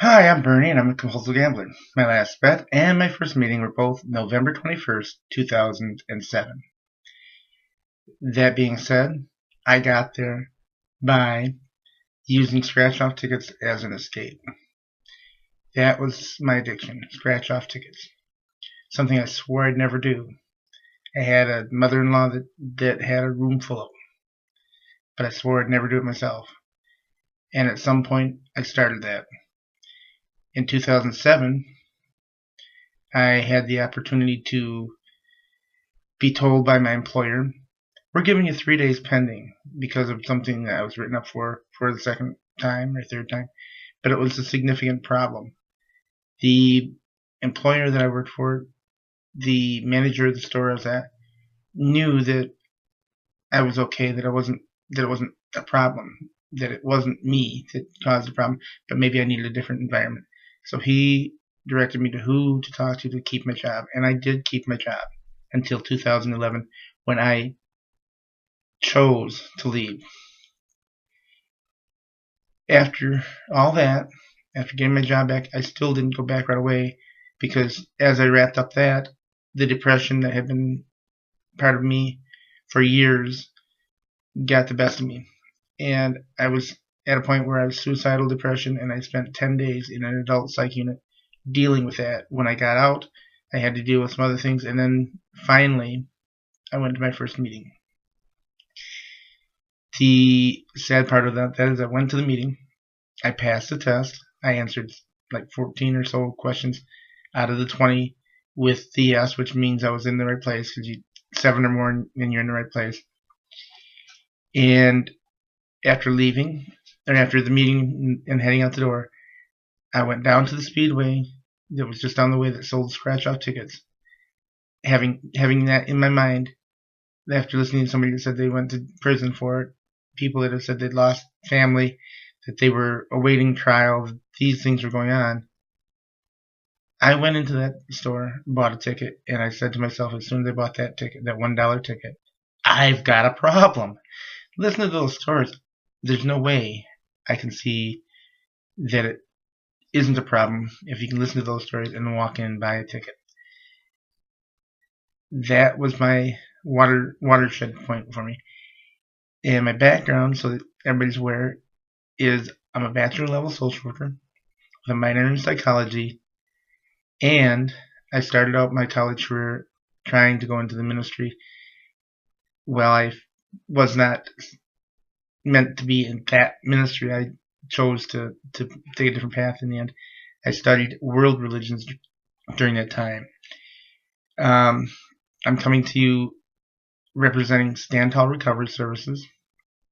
Hi, I'm Bernie, and I'm a compulsive gambler. My last bet and my first meeting were both November 21st, 2007. That being said, I got there by using scratch-off tickets as an escape. That was my addiction, scratch-off tickets. Something I swore I'd never do. I had a mother-in-law that had a room full of them, but I swore I'd never do it myself. And at some point, I started that. In 2007, I had the opportunity to be told by my employer, we're giving you 3 days pending because of something that I was written up for the second time or third time, but it was a significant problem. The employer that I worked for, the manager of the store I was at, knew that I was okay, that it wasn't a problem, that it wasn't me that caused the problem, but maybe I needed a different environment. So he directed me to who to talk to keep my job, and I did keep my job until 2011 when I chose to leave. After all that, after getting my job back, I still didn't go back right away because as I wrapped up that, the depression that had been part of me for years got the best of me. And I was at a point where I was suicidal depression, and I spent 10 days in an adult psych unit dealing with that. When I got out, I had to deal with some other things, and then finally, I went to my first meeting. The sad part of that is I went to the meeting, I passed the test, I answered like 14 or so questions out of the 20 with the yes, which means I was in the right place because you 7 or more and you're in the right place. And after leaving, or after the meeting and heading out the door, I went down to the speedway that was just down the way that sold scratch-off tickets. Having that in my mind, after listening to somebody that said they went to prison for it, people that have said they'd lost family, that they were awaiting trial, these things were going on. I went into that store, bought a ticket, and I said to myself as soon as I bought that ticket, that $1 ticket, I've got a problem. Listen to those stories. There's no way I can see that it isn't a problem if you can listen to those stories and walk in and buy a ticket. That was my watershed point for me. And my background, so that everybody's aware, is I'm a bachelor level social worker with a minor in psychology, and I started out my college career trying to go into the ministry. Well, I was not meant to be in that ministry. I chose to take a different path in the end. I studied world religions during that time. I'm coming to you representing Standtallrecoveryservices,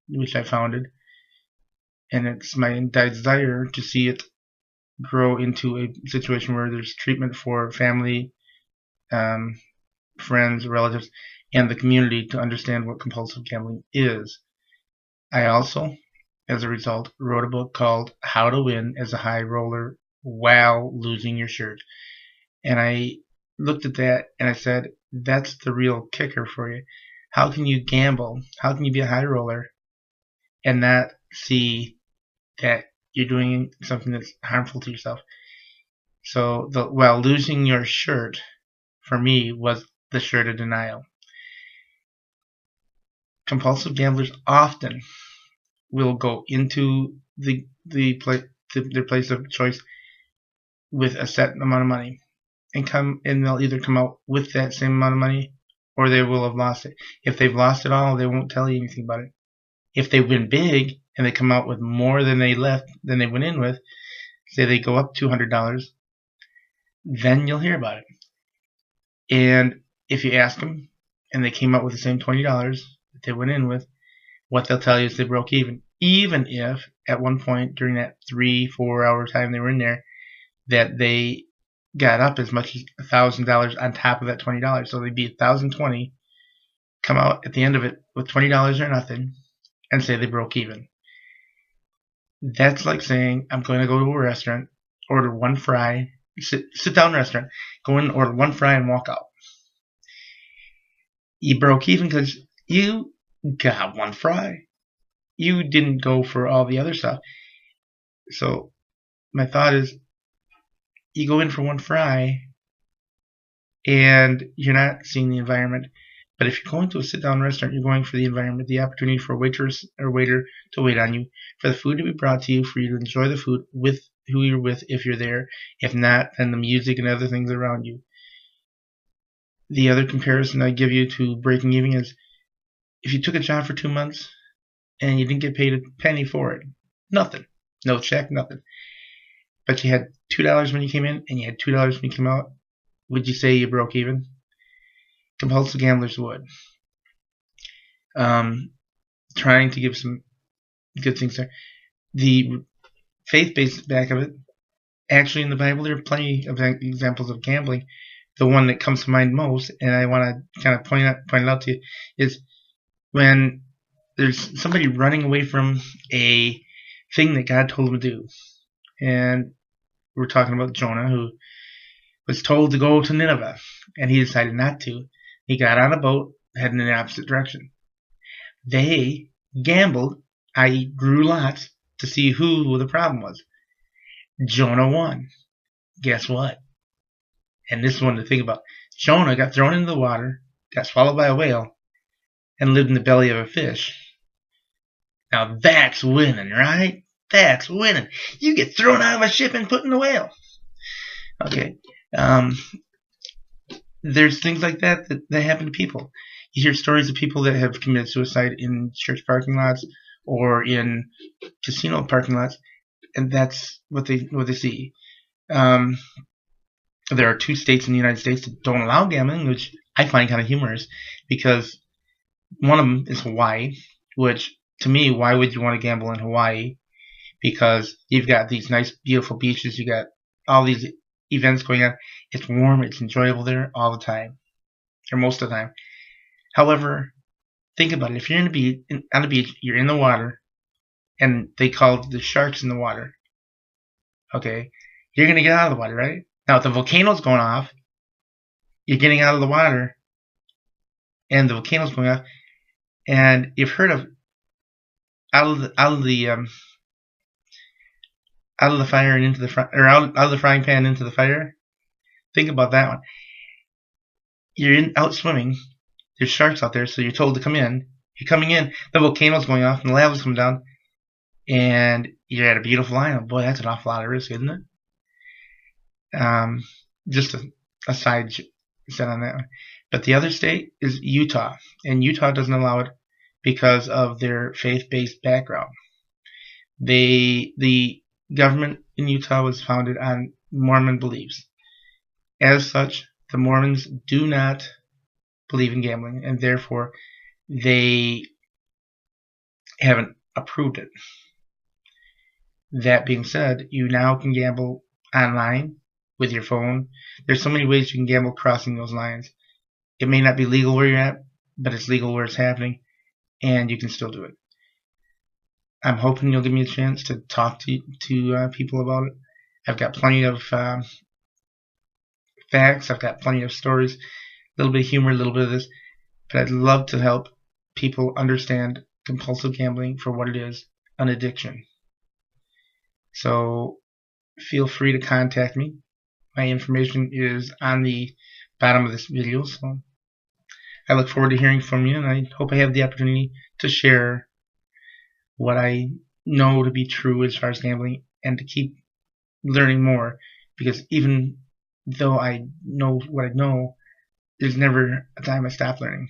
which I founded, and it's my desire to see it grow into a situation where there's treatment for family, friends, relatives, and the community to understand what compulsive gambling is. I also, as a result, wrote a book called How to Win as a High Roller While Losing Your Shirt. And I looked at that and I said, that's the real kicker for you. How can you gamble? How can you be a high roller and not see that you're doing something that's harmful to yourself? So, while losing your shirt, for me, was the shirt of denial. Compulsive gamblers often will go into their place of choice with a set amount of money and they'll either come out with that same amount of money or they will have lost it. If they've lost it all, they won't tell you anything about it. If they win big and they come out with more than they went in with, say they go up $200, then you'll hear about it. And if you ask them and they came out with the same $20 that they went in with, what they'll tell you is they broke even if at one point during that 3-4 hour time they were in there that they got up as much as $1,000 on top of that $20. So they'd be $1,020, come out at the end of it with $20 or nothing, and say they broke even. That's like saying I'm going to go to a restaurant, order one fry, sit down restaurant, go in, order one fry, and walk out. You broke even because you got one fry. You didn't go for all the other stuff. So my thought is, you go in for one fry and you're not seeing the environment. But if you're going to a sit-down restaurant, you're going for the environment, the opportunity for a waitress or waiter to wait on you, for the food to be brought to you, for you to enjoy the food with who you're with if you're there. If not, then the music and other things around you. The other comparison I give you to breaking even is, if you took a job for 2 months and you didn't get paid a penny for it, nothing, no check, nothing, but you had $2 when you came in and you had $2 when you came out, would you say you broke even? Compulsive gamblers would. Trying to give some good things there. The faith-based back of it, actually in the Bible there are plenty of examples of gambling. The one that comes to mind most, and I want to kind of point it out to you, is when there's somebody running away from a thing that God told him to do. And we're talking about Jonah, who was told to go to Nineveh, and he decided not to. He got on a boat, heading in the opposite direction. They gambled, i.e. drew lots, to see who the problem was. Jonah won. Guess what? And this is one to think about. Jonah got thrown into the water, got swallowed by a whale, and lived in the belly of a fish. Now that's winning, right? That's winning. You get thrown out of a ship and put in a whale. Okay. There's things like that happen to people. You hear stories of people that have committed suicide in church parking lots or in casino parking lots, and that's what they see. There are 2 states in the United States that don't allow gambling, which I find kind of humorous, because one of them is Hawaii, which, to me, why would you want to gamble in Hawaii? Because you've got these nice, beautiful beaches, you got all these events going on. It's warm, it's enjoyable there all the time, or most of the time. However, think about it. If you're on the beach, you're in the water, and they call the sharks in the water. Okay, you're gonna get out of the water, right? Now, if the volcano's going off, you're getting out of the water, and the volcano's going off, and you've heard of out of the fire and into the out of the frying pan into the fire. Think about that one. You're out swimming. There's sharks out there, so you're told to come in. You're coming in. The volcano's going off, and the lava's coming down, and you're at a beautiful island. Boy, that's an awful lot of risk, isn't it? Just a side set on that one. But the other state is Utah, and Utah doesn't allow it because of their faith-based background. The government in Utah was founded on Mormon beliefs. As such, the Mormons do not believe in gambling, and therefore they haven't approved it. That being said, you now can gamble online with your phone. There's so many ways you can gamble crossing those lines. It may not be legal where you're at, but it's legal where it's happening, and you can still do it. I'm hoping you'll give me a chance to talk to people about it. I've got plenty of facts. I've got plenty of stories, a little bit of humor, a little bit of this, but I'd love to help people understand compulsive gambling for what it is, an addiction. So feel free to contact me. My information is on the bottom of this video, so I look forward to hearing from you, and I hope I have the opportunity to share what I know to be true as far as gambling, and to keep learning more, because even though I know what I know, there's never a time I stop learning.